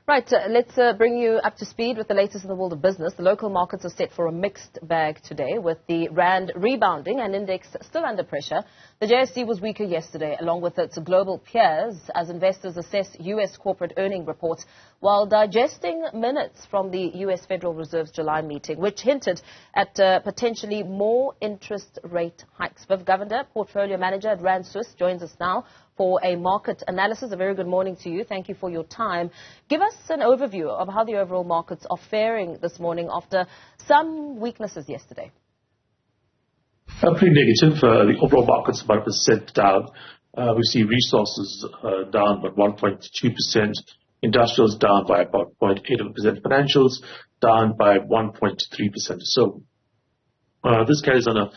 Right, let's bring you up to speed with the latest in the world of business. The local markets are set for a mixed bag today, with the rand rebounding and index still under pressure. The JSE was weaker yesterday, along with its global peers, as investors assess U.S. corporate earning reports, while digesting minutes from the U.S. Federal Reserve's July meeting, which hinted at potentially more interest rate hikes. Viv Govender, portfolio manager at Rand Swiss, joins us now for a market analysis. A very good morning to you. Thank you for your time. Give us an overview of how the overall markets are faring this morning after some weaknesses yesterday. Pretty negative. The overall market's about 1% down. We see resources down about 1.2%, industrials down by about 0.8%, financials down by 1.3%. So this carries on a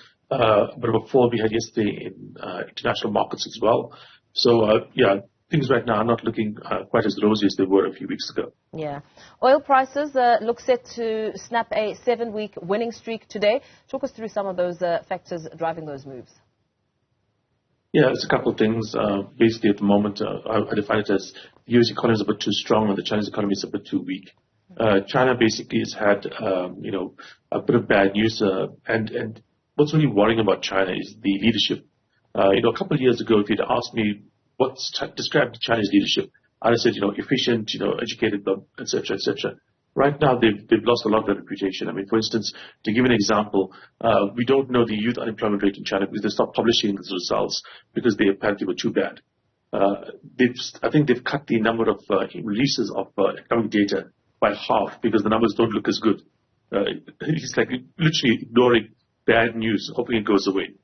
bit of a fall we had yesterday in international markets as well. So, things right now are not looking quite as rosy as they were a few weeks ago. Yeah. Oil prices look set to snap a 7-week winning streak today. Talk us through some of those factors driving those moves. Yeah, it's a couple of things. Basically, at the moment, I define it as the U.S. economy is a bit too strong and the Chinese economy is a bit too weak. China basically has had, a bit of bad news. And what's really worrying about China is the leadership. A couple of years ago, if you'd asked me describe the Chinese leadership, I'd have said, efficient, educated, etc., etc. Right now, they've lost a lot of their reputation. I mean, for instance, to give an example, we don't know the youth unemployment rate in China because they stopped publishing these results because they apparently were too bad. I think they've cut the number of releases of economic data by half because the numbers don't look as good. It's like literally ignoring bad news, hoping it goes away.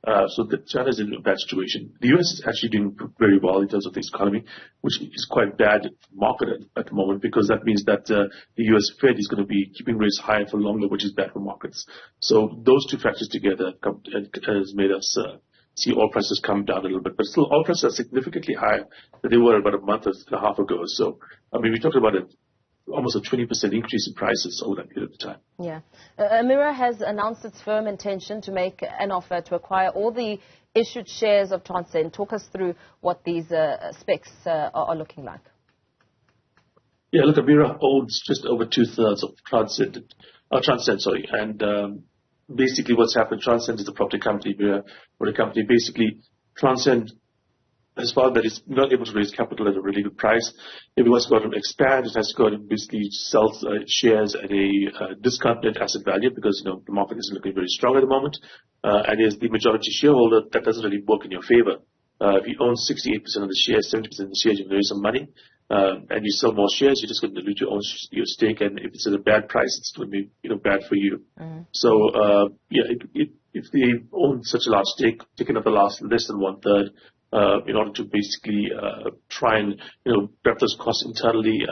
So China is in a bad situation. The U.S. is actually doing very well in terms of the economy, which is quite bad market at the moment because that means that the U.S. Fed is going to be keeping rates higher for longer, which is bad for markets. So those two factors together has made us see oil prices come down a little bit. But still, oil prices are significantly higher than they were about a month and a half ago. So, I mean, we talked about almost a 20% increase in prices over that period of time. Yeah. Emira has announced its firm intention to make an offer to acquire all the issued shares of Transcend. Talk us through what these specs are looking like. Yeah, look, Emira owns just over 2/3 of Transcend, and basically what's happened, Transcend is the property company, Emira, or the company, basically, Transcend has found that it's not able to raise capital at a really good price. If it wants to go and expand, it has to go and basically sell shares at a discounted asset value because, the market isn't looking very strong at the moment. And as the majority shareholder, that doesn't really work in your favor. If you own 68% of the shares, 70% of the shares, you can raise some money. And you sell more shares, you're just going to dilute your stake. And if it's at a bad price, it's going to be, bad for you. So, if they own such a large stake, taking up the less than 1/3, in order to basically try and wrap those costs internally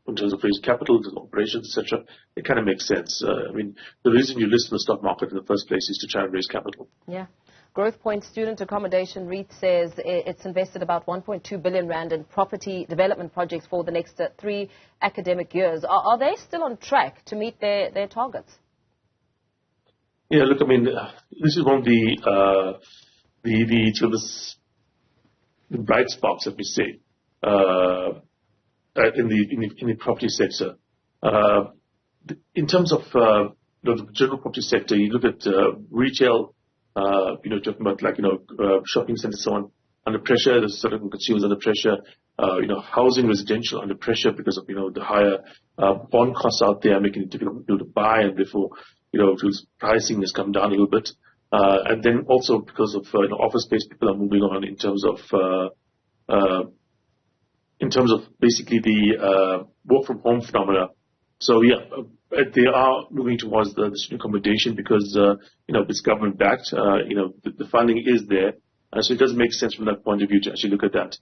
in terms of raising capital, operations, etc. It kind of makes sense. I mean, the reason you list in the stock market in the first place is to try and raise capital. Yeah. Growth Point Student Accommodation REIT says it's invested about 1.2 billion rand in property development projects for the next 3 academic years. Are they still on track to meet their targets? Yeah, look, I mean, this is one of the bright spots, let me say, in the property sector. In terms of the general property sector, you look at retail, talking about shopping centers, so on, under pressure. There's certain consumers under pressure. Housing, residential under pressure because of the higher bond costs out there, making it difficult for people to buy, and therefore pricing has come down a little bit. And then also because of office space, people are moving on in terms of basically the work from home phenomena. So they are moving towards the student accommodation because it's government backed. The funding is there, so it does make sense from that point of view to actually look at that.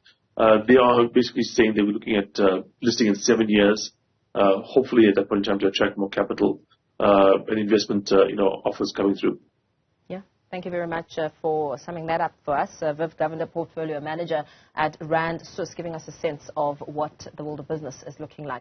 They are basically saying they were looking at listing in 7 years, hopefully at that point in time to attract more capital and investment offers coming through. Thank you very much for summing that up for us. Viv Govender, portfolio manager at Rand Swiss, giving us a sense of what the world of business is looking like.